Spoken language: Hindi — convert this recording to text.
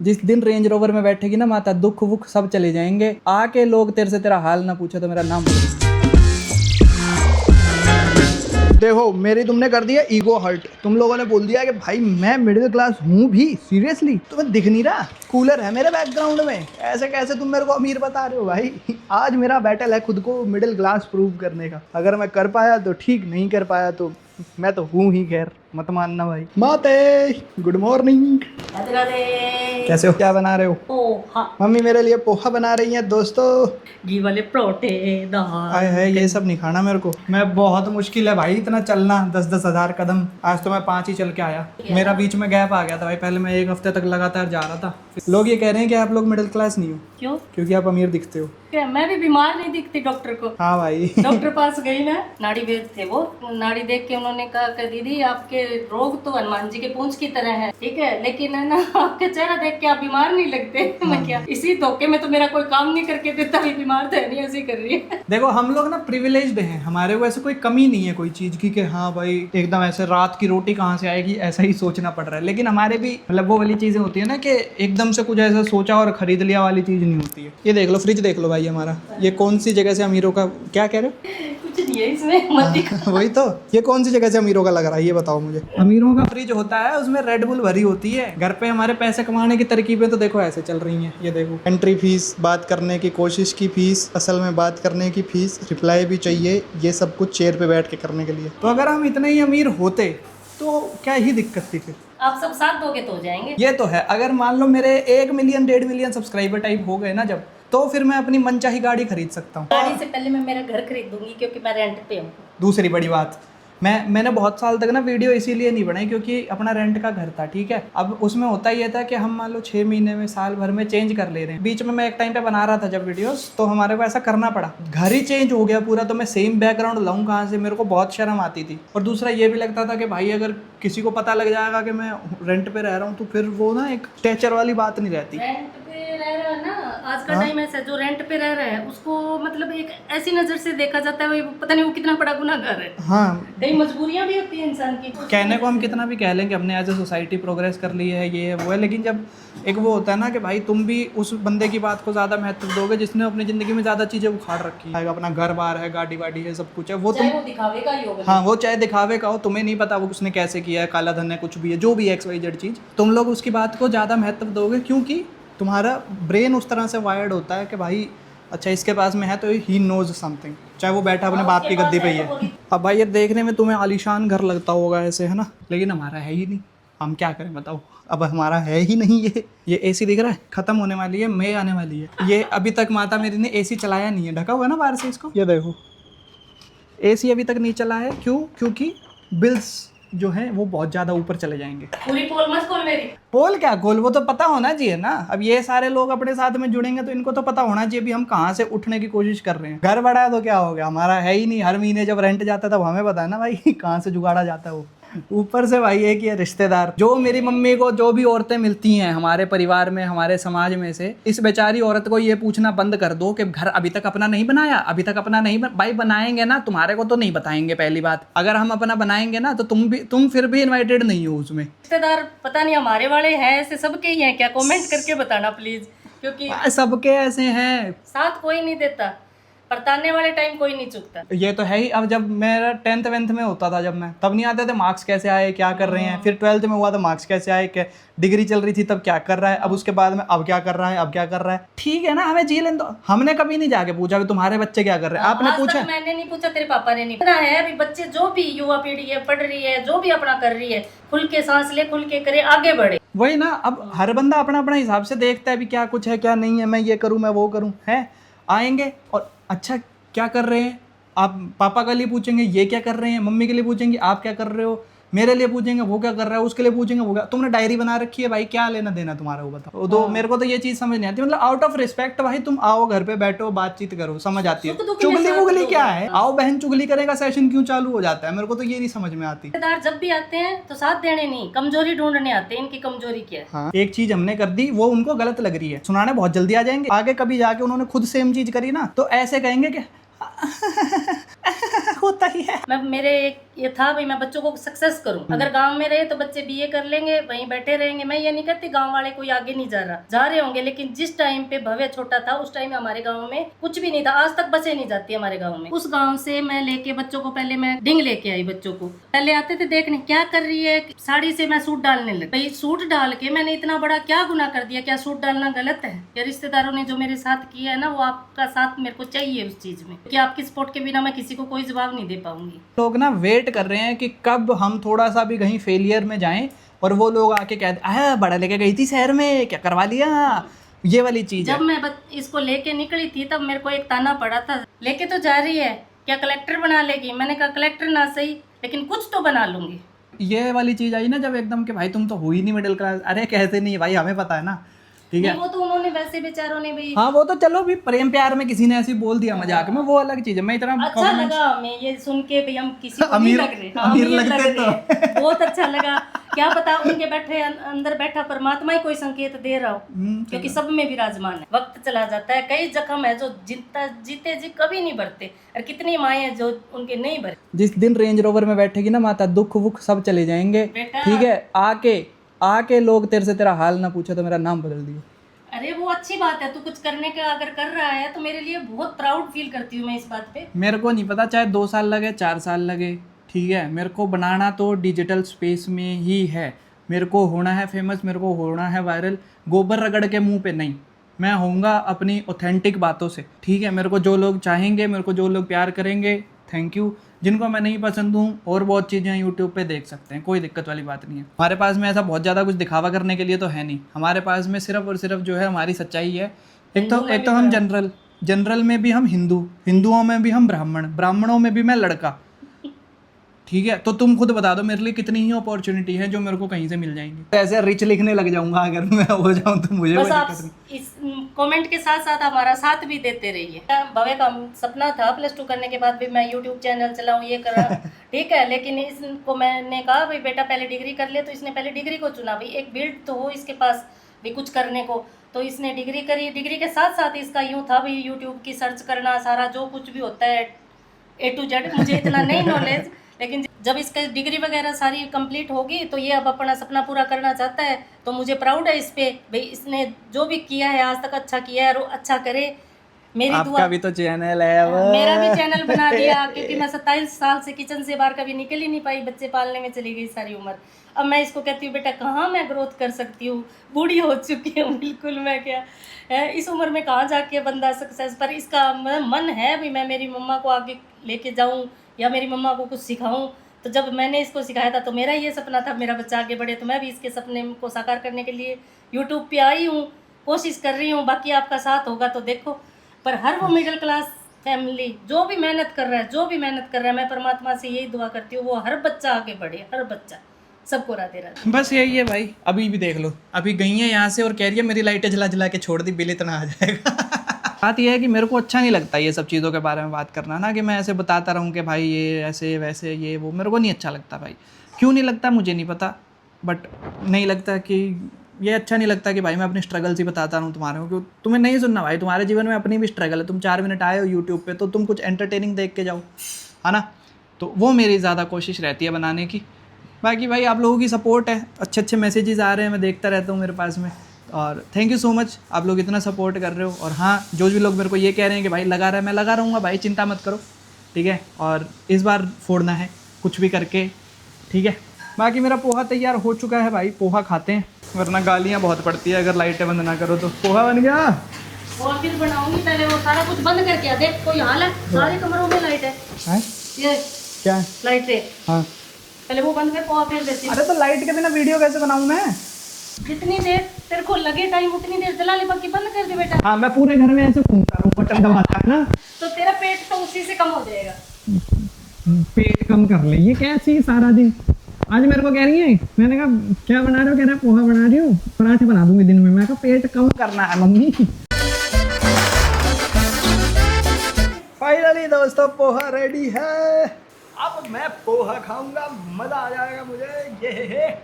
जिस दिन रेंज रोवर में बैठेगी ना माता, दुख वुख सब चले जाएंगे। आके लोग तेरे से तेरा हाल ना पूछे तो मेरा नाम बोल। देखो मेरी तुमने कर दिया ईगो हर्ट। तुम लोगों ने बोल दिया कि भाई मैं मिडिल क्लास हूँ भी। सीरियसली तुम्हें दिख नहीं रहा? कूलर है मेरे बैकग्राउंड में, ऐसे कैसे तुम मेरे को अमीर बता रहे हो भाई? आज मेरा बैटल है खुद को मिडिल क्लास प्रूव करने का। अगर मैं कर पाया तो ठीक, नहीं कर पाया तो मैं तो हूँ ही, खैर मत मानना भाई। माते गुड मॉर्निंग, राधे राधे। कैसे हो? क्या बना रहे हो? पोहा। मम्मी मेरे लिए पोहा बना रही हैं दोस्तों। घी वाले परोठे, दाल। आए है, ये सब नहीं खाना मेरे को। मैं बहुत मुश्किल है भाई इतना चलना, 10-10 हज़ार कदम। आज तो मैं 5 ही चल के आया। मेरा बीच में गैप आ गया था भाई, पहले मैं 1 हफ्ते तक लगातार जा रहा था। लोग ये कह रहे हैं कि आप लोग मिडिल क्लास नहीं हो। क्यों? क्योंकि आप अमीर दिखते हो। क्या मैं भी बीमार नहीं दिखती डॉक्टर को? हाँ भाई। डॉक्टर पास गई मैं, नाड़ी वेद थे वो। नाड़ी देख के उन्होंने कहा कि दीदी आपके रोग तो हनुमान जी के पूंछ की तरह है, ठीक है, लेकिन है ना आपके चेहरा देख के आप बीमार नहीं लगते। मैं क्या इसी धोखे में तो मेरा कोई काम नहीं करके देता, भी बीमार तो है नहीं, ऐसी कर रही है। देखो हम लोग ना प्रिविलेज्ड हैं, हमारे को ऐसे कोई कमी नहीं है कोई चीज की कि हाँ भाई एकदम ऐसे रात की रोटी कहाँ से आएगी ऐसा ही सोचना पड़ रहा है। लेकिन हमारे भी मतलब वो वाली चीजें होती है ना कि एकदम से कुछ ऐसा सोचा और खरीद लिया वाली चीज नहीं होती है। ये देख लो, फ्रिज देख लो भाई हमारा, ये कौन सी जगह से अमीरों का, क्या कह रहे हो? कुछ नहीं है इसमें, मत दिखा। वही तो, ये कौन सी जगह से अमीरों का लग रहा है ये बताओ मुझे। अमीरों का फ्रिज होता है, उसमें रेड बुल भरी होती है। घर पे हमारे पैसे कमाने की तरकीबें तो देखो ऐसे चल रही हैं। ये देखो, एंट्री फीस, बात करने की कोशिश की फीस, असल में बात करने की फीस, रिप्लाई भी चाहिए, ये सब कुछ चेयर पे बैठ के करने के लिए। तो अगर हम इतने ही अमीर होते तो क्या ही दिक्कत थी फिर? आप सब साथ दोगे तो हो जाएंगे। ये तो है, अगर मान लो मेरे 1 मिलियन 1.5 मिलियन सब्सक्राइबर टाइप हो गए ना जब, तो फिर मैं अपनी मनचाही गाड़ी खरीद सकता हूँ। गाड़ी से पहले मैं मेरा घर खरीद दूंगी क्योंकि मैं रेंट पे हूँ। दूसरी बड़ी बात, मैंने बहुत साल तक ना वीडियो इसीलिए नहीं बनाई क्योंकि अपना रेंट का घर था, ठीक है। अब उसमें होता ये था कि हम मान लो 6 महीने में, साल भर में चेंज कर ले रहे हैं। बीच में मैं एक टाइम पे बना रहा था जब वीडियोस, तो हमारे को ऐसा करना पड़ा, घर ही चेंज हो गया पूरा, तो मैं सेम बैकग्राउंड लाऊं कहाँ से? मेरे को बहुत शर्म आती थी। और दूसरा ये भी लगता था कि भाई अगर किसी को पता लग जाएगा कि मैं रेंट पे रह रहा हूँ तो फिर वो ना एक स्टेचर वाली बात नहीं रहती। रेंट पे रह रहा है ना, आज का टाइम ऐसा है, जो रेंट पे रह रहा है उसको मतलब एक ऐसी नजर से देखा जाता है, भाई पता नहीं वो कितना बड़ा गुनाहगार है। हाँ, कई मजबूरियां भी होती है इंसान की। कहने को हम कितना भी कह लें कि हमने एज ए सोसाइटी प्रोग्रेस कर ली है, ये है वो है, लेकिन जब एक वो होता है ना कि भाई तुम भी उस बंदे की बात को ज़्यादा महत्व दोगे जिसने अपनी ज़िंदगी में ज़्यादा चीज़ें उखाड़ रखी है, अपना घर बार है, गाड़ी वाड़ी है, सब कुछ है, वो तुम, वो दिखावे का ही होगा। हाँ वो चाहे दिखावे का हो, तुम्हें नहीं पता वो उसने कैसे किया है, काला धन है, कुछ भी है, जो भी XYZ चीज़, तुम लोग उसकी बात को ज़्यादा महत्व दोगे क्योंकि तुम्हारा ब्रेन उस तरह से वायर्ड होता है कि भाई अच्छा इसके पास में है तो ही नोज समथिंग, चाहे वो बैठा अपने बाप की गद्दी पे ही है। अब भाई ये देखने में तुम्हें आलीशान घर लगता होगा ऐसे, है ना, लेकिन हमारा है ही नहीं, हम क्या करें बताओ। अब हमारा है ही नहीं। ये AC दिख रहा है, खत्म होने वाली है, मई आने वाली है। ये अभी तक माता मेरी ने AC चलाया नहीं है, ढका हुआ है ना बाहर से इसको, ये देखो AC अभी तक नहीं चला है। क्यों? क्योंकि बिल्स जो है वो बहुत ज़्यादा ऊपर चले जाएंगे। पूरी पोल मत खोल मेरी। पोल क्या खोल, वो तो पता होना चाहिए ना। अब ये सारे लोग अपने साथ में जुड़ेंगे तो इनको तो पता होना चाहिए भी हम कहाँ से उठने की कोशिश कर रहे हैं। घर बड़ा है तो क्या हो गया, हमारा है ही नहीं। हर महीने जब रेंट जाता है तब हमें पता है ना भाई कहाँ से जुगाड़ा जाता है वो। ऊपर से भाई एक ये रिश्तेदार, जो मेरी मम्मी को जो भी औरतें मिलती हैं हमारे परिवार में, हमारे समाज में से, इस बेचारी औरत को ये पूछना बंद कर दो कि घर अभी तक अपना नहीं बनाया, अभी तक अपना नहीं भाई बनाएंगे ना, तुम्हारे को तो नहीं बताएंगे पहली बात। अगर हम अपना बनाएंगे ना तो तुम फिर भी इन्वाइटेड नहीं हो उसमें। रिश्तेदार पता नहीं हमारे वाले हैं ऐसे, सबके ही हैं क्या? कमेंट करके बताना प्लीज, क्योंकि सबके ऐसे हैं, साथ कोई नहीं देता, परताने वाले टाइम कोई नहीं चुकता। ये तो है ही। अब जब मेरा 10th 11th में होता था, जब मैं तब नहीं आते थे मार्क्स कैसे आए, क्या कर रहे हैं। फिर 12th में हुआ तो मार्क्स कैसे आए, क्या डिग्री चल रही थी तब क्या कर रहा है, अब उसके बाद में अब क्या कर रहा है, अब क्या कर रहा है। ठीक है ना, हमें जी लेने दो। हमने कभी नहीं जाके पूछा कि तुम्हारे बच्चे क्या कर रहे हैं। आपने पूछा? मैंने नहीं पूछा, तेरे पापा ने नहीं पूछा है। अभी बच्चे जो भी युवा पीढ़ी है, पढ़ रही है, जो भी अपना कर रही है, खुल के सांस ले, खुल के करे, आगे बढ़े। वही ना, अब हर बंदा अपना अपना हिसाब से देखता है भी क्या कुछ है क्या नहीं है, मैं ये करूँ मैं वो करूँ है। आएंगे और अच्छा क्या कर रहे हैं आप, पापा के लिए पूछेंगे ये क्या कर रहे हैं, मम्मी के लिए पूछेंगे आप क्या कर रहे हो, मेरे लिए पूछेंगे वो क्या कर रहा है, उसके लिए पूछेंगे वो क्या। तुमने डायरी बना रखी है भाई, क्या लेना देना तुम्हारा वो बताओ। तो मेरे को तो ये चीज़ समझ नहीं आती। मतलब आउट ऑफ रिस्पेक्ट भाई तुम आओ घर पे बैठो बातचीत करो, समझ आती है। चुगली वुगली क्या है, आओ बहन चुगली करेगा सेशन क्यों चालू हो जाता है, मेरे को तो ये नहीं समझ में आती। रिश्तेदार जब भी आते हैं तो साथ देने नहीं, कमजोरी ढूंढने आते हैं। इनकी कमजोरी क्या है? हाँ, एक चीज हमने कर दी वो उनको गलत लग रही है, सुनाने बहुत जल्दी आ जाएंगे। आगे कभी जाके उन्होंने खुद सेम चीज करी ना तो ऐसे कहेंगे कि होता ही है। मैं मेरे एक ये था भाई मैं बच्चों को सक्सेस करूं। अगर गांव में रहे तो बच्चे बीए कर लेंगे, वहीं बैठे रहेंगे। मैं ये नहीं कहती गांव वाले कोई आगे नहीं जा रहे होंगे, लेकिन जिस टाइम पे भव्य छोटा था उस टाइम हमारे गांव में कुछ भी नहीं था। आज तक बसें नहीं जाती हमारे गांव में। उस गांव से मैं लेके बच्चों को, पहले मैं डिंग लेके आई बच्चों को, पहले आते थे देखने क्या कर रही है, साड़ी से मैं सूट डालने लगी। भाई सूट डाल के मैंने इतना बड़ा क्या गुनाह कर दिया? क्या सूट डालना गलत है? या रिश्तेदारों ने जो मेरे साथ किया है ना, वो आपका साथ मेरे को चाहिए उस चीज में, कि आपकी सपोर्ट के बिना मैं किसी को कोई जवाब नहीं दे पाऊंगी। लोग ना वेट कर रहे हैं कि कब हम थोड़ा सा भी कहीं फेलियर में जाएं और वो लोग आके कहते हैं बड़ा लेके गई थी शहर में, क्या करवा लिया, ये वाली चीज है। जब मैं इसको लेके निकली थी तब मेरे को एक ताना पड़ा था, लेके तो जा रही है, क्या कलेक्टर बना लेगी? मैंने कहा कलेक्टर ना सही लेकिन कुछ तो बना लूंगी। ये वाली चीज आई ना जब एकदम कि भाई तुम तो हो ही नहीं मिडिल क्लास। अरे कैसे नहीं भाई, हमें पता है ना, ठीक है। वो तो उन्होंने वैसे बेचारों ने भी, हाँ वो तो चलो भी प्रेम प्यार में किसी ने ऐसे बोल दिया मजाक में, वो अलग चीज है। मैं इतना अच्छा लगा हमें ये सुन के भी, हम किसी को अमीर- नहीं लग रहे, अमीर अमीर लगते लग रहे हैं। बहुत अच्छा लगा। क्या पता उनके बैठे अंदर बैठा परमात्मा ही कोई संकेत दे रहा हो, क्योंकि सब में विराजमान है। वक्त चला जाता है, कई जख्म है जो जीते जी कभी नहीं भरते, और कितनी माएँ हैं जो उनके नहीं भरे। जिस दिन रेंज रोवर में बैठेगी ना माता, दुख वुख सब चले जाएंगे, बेटा। ठीक है। आके लोग तेरे से तेरा हाल ना पूछे तो मेरा नाम बदल दियो। अरे वो अच्छी बात है, तू कुछ करने का अगर कर रहा है तो मेरे लिए बहुत प्राउड फील करती हूँ मैं इस बात पे। मेरे को नहीं पता चाहे 2 साल लगे 4 साल लगे, ठीक है। मेरे को बनाना तो डिजिटल स्पेस में ही है। मेरे को होना है फेमस, मेरे को होना है वायरल, गोबर रगड़ के मुंह पे नहीं। मैं होऊंगा अपनी ऑथेंटिक बातों से, ठीक है। मेरे को जो लोग चाहेंगे, मेरे को जो लोग प्यार करेंगे, थैंक यू। जिनको मैं नहीं पसंद हूँ और बहुत चीज़ें यूट्यूब पे देख सकते हैं, कोई दिक्कत वाली बात नहीं है। हमारे पास में ऐसा बहुत ज़्यादा कुछ दिखावा करने के लिए तो है नहीं। हमारे पास में सिर्फ और सिर्फ जो है हमारी सच्चाई है। एक तो हम जनरल में भी हम हिंदुओं में भी हम ब्राह्मणों में भी मैं लड़का, ठीक है। तो तुम खुद बता दो मेरे लिए कितनी ही अपॉर्चुनिटी है जो मेरे को कहीं से मिल जाएंगी। ऐसे रिच लिखने लग जाऊंगा अगर मैं हो जाऊं तो मुझे बस आप इस कमेंट के साथ साथ हमारा साथ भी देते रहिए। भव्य का सपना था +2 करने के बाद भी मैं यूट्यूब चैनल चलाऊं, ये करा ठीक है, लेकिन इसको मैंने कहा भाई बेटा पहले डिग्री कर ले, तो इसने पहले डिग्री को चुना। भाई एक बिल्ड तो हो इसके पास भी कुछ करने को, तो इसने डिग्री करी। डिग्री के साथ साथ इसका यूँ था भाई यूट्यूब की सर्च करना, सारा जो कुछ भी होता है A to Z, मुझे इतना नहीं नॉलेज, लेकिन जब इसका डिग्री वगैरह सारी कंप्लीट होगी तो ये अब अपना सपना पूरा करना चाहता है। तो मुझे प्राउड है इस पे, भाई इसने जो भी किया है आज तक अच्छा किया है और अच्छा करे। मेरी आपका दुआ, भी तो चैनल है वो। मेरा भी चैनल बना दिया, क्योंकि मैं 27 साल से किचन से बाहर कभी निकल ही नहीं पाई, बच्चे पालने में चली गई सारी उम्र। अब मैं इसको कहती हूँ बेटा कहाँ मैं ग्रोथ कर सकती हूँ, बूढ़ी हो चुकी हूँ बिल्कुल, मैं क्या है इस उम्र में कहाँ जाके बंदा सक्सेस। पर इसका मन है भी मैं मेरी मम्मा को आगे लेके जाऊँ या मेरी मम्मा को कुछ सिखाऊँ। तो जब मैंने इसको सिखाया था तो मेरा ये सपना था मेरा बच्चा आगे बढ़े, तो मैं भी इसके सपने को साकार करने के लिए यूट्यूब पे आई हूँ, कोशिश कर रही हूँ। बाकी आपका साथ होगा तो देखो। पर हर वो मिडिल क्लास फैमिली जो भी मेहनत कर रहा है, मैं परमात्मा से यही दुआ करती हूँ वो हर बच्चा आगे बढ़े, हर बच्चा, सबको राधे राधे। बस यही है भाई। अभी भी देख लो, अभी गई है यहाँ से और कह रही है मेरी लाइटें जला जला के छोड़ दी, बिल इतना आ जाएगा। बात यह है कि मेरे को अच्छा नहीं लगता ये सब चीज़ों के बारे में बात करना ना, कि मैं ऐसे बताता रहूँ कि भाई ये ऐसे वैसे ये वो, मेरे को नहीं अच्छा लगता भाई। क्यों नहीं लगता मुझे नहीं पता, बट नहीं लगता कि ये अच्छा नहीं लगता कि भाई मैं अपनी स्ट्रगल्स ही बताता रहूँ तुम्हारे को। क्यों तुम्हें नहीं सुनना भाई, तुम्हारे जीवन में अपनी भी स्ट्रगल है। तुम 4 मिनट आए हो यूट्यूब पे तो तुम कुछ एंटरटेनिंग देख के जाओ, है ना। तो वो मेरी ज़्यादा कोशिश रहती है बनाने की। बाकी भाई आप लोगों की सपोर्ट है, अच्छे अच्छे मैसेजेस आ रहे हैं, मैं देखता रहता हूँ मेरे पास में, और थैंक यू सो मच आप लोग इतना सपोर्ट कर रहे हो। और हाँ, जो भी लोग मेरे को ये कह रहे हैं कि भाई लगा रहा है, मैं लगा रहूँगा भाई, चिंता मत करो, ठीक है। और इस बार फोड़ना है कुछ भी करके, ठीक है। बाकी मेरा पोहा तैयार हो चुका है भाई, पोहा खाते हैं, वरना गालियाँ बहुत पड़ती है अगर लाइटें बंद ना करो तो। पोहा बन गया और फिर बनाऊंगी, पहले वो सारा कुछ बंद करके आ, देख कोई हाल है, सारे कमरों में लाइट है, ये क्या है? लाइट है, हाँ पहले वो बंद कर, पोहा फिर देती हूँ। अरे तो लाइट के बिना वीडियो कैसे बनाऊँ मैं? जितनी देर तेरे को लगे टाइम उतनी देर जला ले, बाकी बंद कर दे बेटा। हाँ मैं पूरे घर में ऐसे घूमता हूँ, बटन दबाता है ना, तो तेरा पेट तो उसी से कम हो जाएगा। पेट कम कर ले। ये कैसी सारा दिन आज मेरे को कह रही है, मैंने कहा क्या बना रहे हो, कह रहा है पोहा बना रही हूँ, पराठे बना दूंगी दिन में। मैं कहा पेट कम करना है मम्मी। फाइनली दोस्तों पोहा रेडी है, अब मैं पोहा खाऊंगा, मजा आ जाएगा मुझे। ये